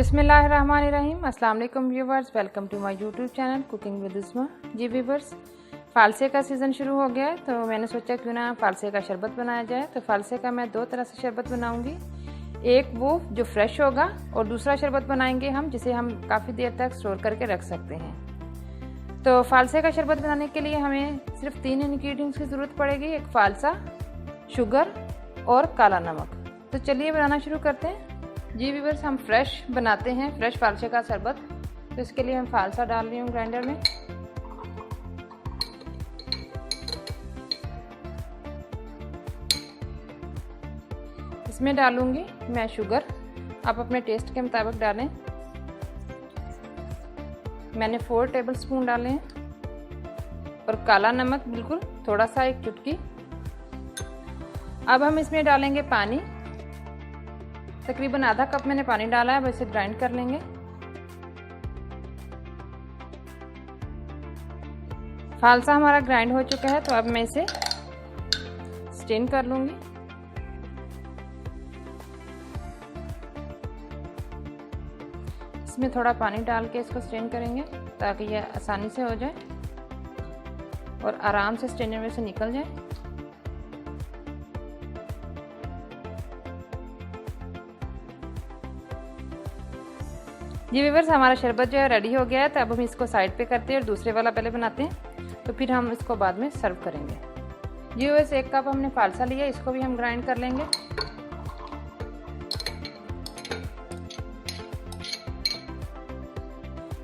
बिस्मिल्लाहिर्रहमानिर्रहीम। अस्सलाम वालेकुम viewers, welcome to my YouTube channel cooking with Usma. जी व्यूवर्स, फ़ालसे का सीज़न शुरू हो गया है तो मैंने सोचा क्यों ना फ़ालसे का शरबत बनाया जाए। तो फ़ालसे का मैं दो तरह से शरबत बनाऊंगी, एक वो जो फ्रेश होगा और दूसरा शरबत बनाएंगे हम जिसे हम काफ़ी देर तक स्टोर करके रख सकते हैं। तो फ़ालसे का शरबत बनाने के लिए हमें सिर्फ 3 इंग्रेडिएंट्स की ज़रूरत पड़ेगी, एक फ़ालसा, शुगर और काला नमक। तो चलिए बनाना शुरू करते हैं। जी व्यूअर्स, हम फ्रेश बनाते हैं, फ्रेश फ़ालसे का शरबत। तो इसके लिए हम फ़ालसा डाल रही हूँ ग्राइंडर में। इसमें डालूंगी मैं शुगर, आप अपने टेस्ट के मुताबिक डालें। मैंने 4 टेबलस्पून डाले हैं और काला नमक बिल्कुल थोड़ा सा, एक चुटकी। अब हम इसमें डालेंगे पानी, तकरीबन आधा कप मैंने पानी डाला है। अब इसे ग्राइंड कर लेंगे। फ़ालसा हमारा ग्राइंड हो चुका है तो अब मैं इसे स्ट्रेन कर लूंगी। इसमें थोड़ा पानी डाल के इसको स्ट्रेन करेंगे ताकि यह आसानी से हो जाए और आराम से स्ट्रेनर में से निकल जाए। जी व्यूअर्स, हमारा शरबत जो है रेडी हो गया है। तो अब हम इसको साइड पे करते हैं और दूसरे वाला पहले बनाते हैं, तो फिर हम इसको बाद में सर्व करेंगे। जी व्यूअर्स, 1 कप हमने फ़ालसा लिया, इसको भी हम ग्राइंड कर लेंगे।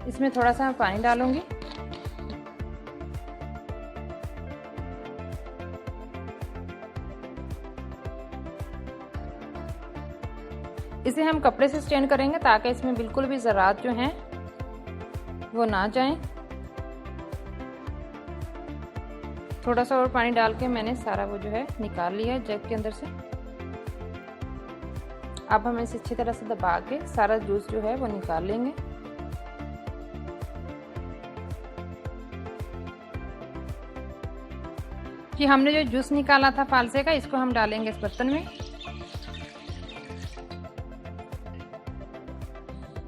इसमें थोड़ा सा मैं पानी डालूंगी। इसे हम कपड़े से स्ट्रेन करेंगे ताकि इसमें बिल्कुल भी ज़रात जो हैं वो ना जाएं। थोड़ा सा और पानी डाल के मैंने सारा वो जो है निकाल लिया है जग के अंदर से। अब हम इसे अच्छी तरह से दबा के सारा जूस जो है वो निकाल लेंगे। कि हमने जो जूस निकाला था फ़ालसे का, इसको हम डालेंगे इस बर्तन में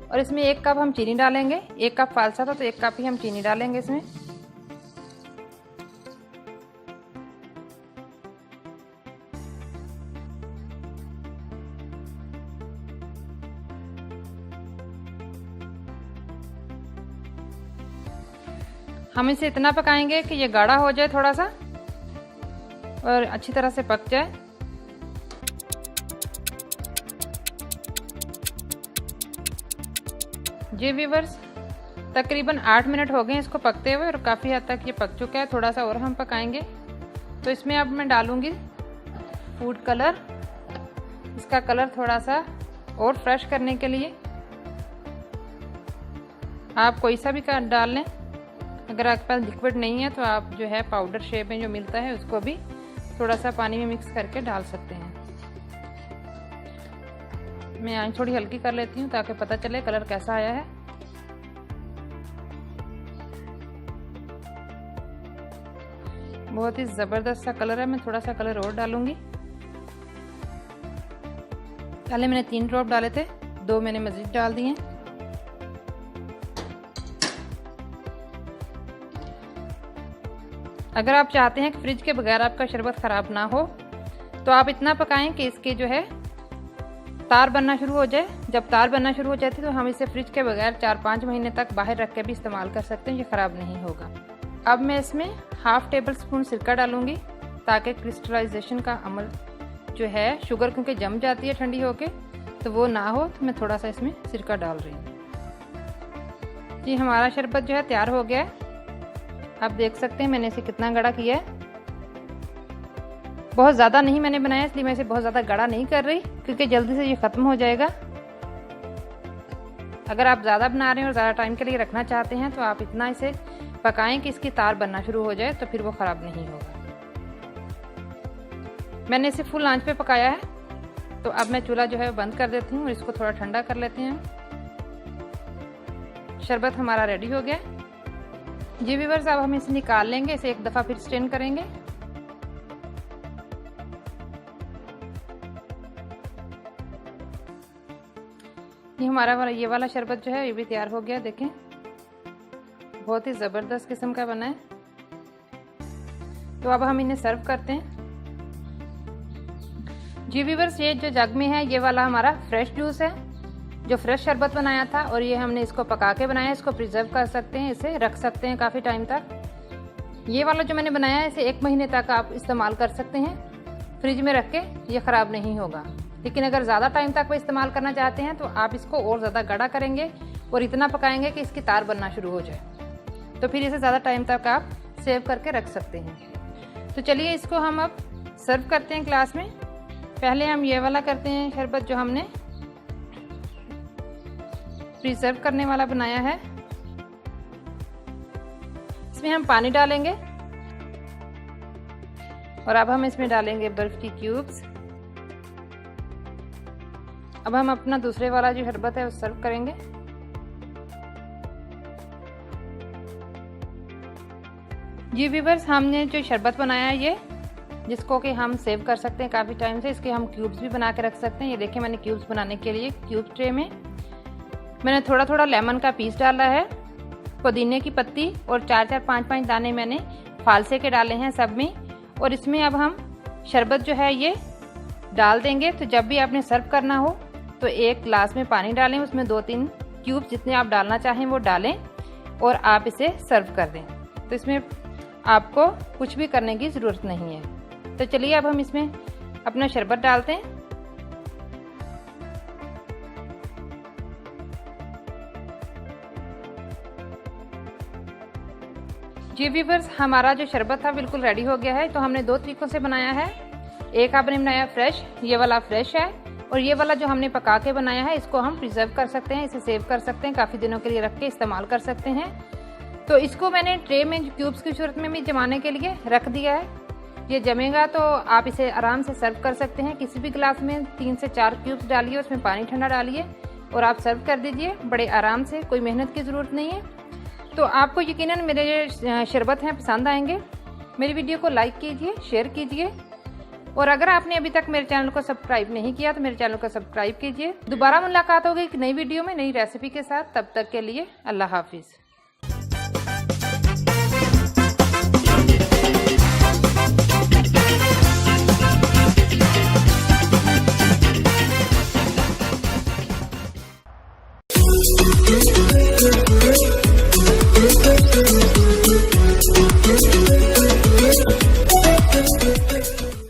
और इसमें 1 कप हम चीनी डालेंगे। 1 कप फ़ालसा था तो 1 कप ही हम चीनी डालेंगे इसमें। हम इसे इतना पकाएंगे कि ये गाढ़ा हो जाए थोड़ा सा और अच्छी तरह से पक जाए। जी व्यूअर्स, तकरीबन 8 मिनट हो गए इसको पकते हुए और काफ़ी हद तक ये पक चुका है। थोड़ा सा और हम पकाएंगे। तो इसमें अब मैं डालूंगी फूड कलर, इसका कलर थोड़ा सा और फ्रेश करने के लिए। आप कोई सा भी डाल लें, अगर आपके पास लिक्विड नहीं है तो आप जो है पाउडर शेप में जो मिलता है उसको भी थोड़ा सा पानी में मिक्स करके डाल सकते हैं। मैं आंच थोड़ी हल्की कर लेती हूँ ताकि पता चले कलर कैसा आया है। बहुत ही ज़बरदस्त सा कलर है। मैं थोड़ा सा कलर और डालूंगी। पहले मैंने 3 ड्रॉप डाले थे, 2 मैंने मज़ीद डाल दिए। अगर आप चाहते हैं कि फ्रिज के बगैर आपका शरबत ख़राब ना हो तो आप इतना पकाएं कि इसके जो है तार बनना शुरू हो जाए। जब तार बनना शुरू हो जाती है तो हम इसे फ्रिज के बगैर 4-5 महीने तक बाहर रख के भी इस्तेमाल कर सकते हैं, ये ख़राब नहीं होगा। अब मैं इसमें 1/2 टेबलस्पून सिरका डालूंगी ताकि क्रिस्टलाइजेशन का अमल जो है, शुगर क्योंकि जम जाती है ठंडी होके, तो वो ना हो। तो मैं थोड़ा सा इसमें सिरका डाल रही हूँ। जी, हमारा शरबत जो है तैयार हो गया है। आप देख सकते हैं मैंने इसे कितना गाढ़ा किया है। बहुत ज़्यादा नहीं मैंने बनाया, इसलिए मैं इसे बहुत ज़्यादा गाढ़ा नहीं कर रही क्योंकि जल्दी से ये ख़त्म हो जाएगा। अगर आप ज़्यादा बना रहे हैं और ज़्यादा टाइम के लिए रखना चाहते हैं तो आप इतना इसे पकाएं कि इसकी तार बनना शुरू हो जाए, तो फिर वो ख़राब नहीं होगा। मैंने इसे फुल आंच पे पकाया है। तो अब मैं चूल्हा जो है बंद कर देती हूँ और इसको थोड़ा ठंडा कर लेते हैं। शरबत हमारा रेडी हो गया। जी व्यूअर्स, अब हम इसे निकाल लेंगे। इसे एक दफ़ा फिर स्ट्रेन करेंगे। ये हमारा ये वाला शरबत जो है ये भी तैयार हो गया। देखें बहुत ही ज़बरदस्त किस्म का बना है। तो अब हम इन्हें सर्व करते हैं। जी व्यूअर्स, ये जो जग में है ये वाला हमारा फ्रेश जूस है, जो फ्रेश शरबत बनाया था, और ये हमने इसको पका के बनाया है। इसको प्रिजर्व कर सकते हैं, इसे रख सकते हैं काफ़ी टाइम तक। ये वाला जो मैंने बनाया है इसे 1 महीने तक आप इस्तेमाल कर सकते हैं फ्रिज में रख के, ये ख़राब नहीं होगा। लेकिन अगर ज़्यादा टाइम तक वो इस्तेमाल करना चाहते हैं तो आप इसको और ज़्यादा गाढ़ा करेंगे और इतना पकाएंगे कि इसकी तार बनना शुरू हो जाए, तो फिर इसे ज़्यादा टाइम तक आप सेव करके रख सकते हैं। तो चलिए इसको हम अब सर्व करते हैं ग्लास में। पहले हम ये वाला करते हैं शरबत जो हमने प्रिजर्व करने वाला बनाया है। इसमें हम पानी डालेंगे और अब हम इसमें डालेंगे बर्फ की क्यूब्स। अब हम अपना दूसरे वाला जो शरबत है वो सर्व करेंगे। जी व्यूअर्स, हमने जो शरबत बनाया है ये, जिसको कि हम सेव कर सकते हैं काफ़ी टाइम से, इसके हम क्यूब्स भी बना के रख सकते हैं। ये देखिए मैंने क्यूब्स बनाने के लिए क्यूब ट्रे में मैंने थोड़ा थोड़ा लेमन का पीस डाला है, पुदीने की पत्ती और 4-4 5-5 दाने मैंने फालसे के डाले हैं सब में। और इसमें अब हम शरबत जो है ये डाल देंगे। तो जब भी आपने सर्व करना हो तो एक ग्लास में पानी डालें, उसमें 2-3 क्यूब जितने आप डालना चाहें वो डालें और आप इसे सर्व कर दें। तो इसमें आपको कुछ भी करने की ज़रूरत नहीं है। तो चलिए अब हम इसमें अपना शरबत डालते हैं। जी व्यूअर्स, हमारा जो शरबत था बिल्कुल रेडी हो गया है। तो हमने 2 तरीकों से बनाया है। एक आपने बनाया फ्रेश, ये वाला फ्रेश है, और ये वाला जो हमने पका के बनाया है इसको हम प्रिजर्व कर सकते हैं, इसे सेव कर सकते हैं, काफ़ी दिनों के लिए रख के इस्तेमाल कर सकते हैं। तो इसको मैंने ट्रे में क्यूब्स की सूरत में भी जमाने के लिए रख दिया है। ये जमेगा तो आप इसे आराम से सर्व कर सकते हैं। किसी भी गिलास में 3 से 4 क्यूब्स डालिए, उसमें पानी ठंडा डालिए और आप सर्व कर दीजिए बड़े आराम से, कोई मेहनत की ज़रूरत नहीं है। तो आपको यकीनन मेरे जो शरबत हैं पसंद आएंगे। मेरी वीडियो को लाइक कीजिए, शेयर कीजिए, और अगर आपने अभी तक मेरे चैनल को सब्सक्राइब नहीं किया तो मेरे चैनल को सब्सक्राइब कीजिए। दोबारा मुलाकात होगी एक नई वीडियो में नई रेसिपी के साथ। तब तक के लिए अल्लाह हाफिज़।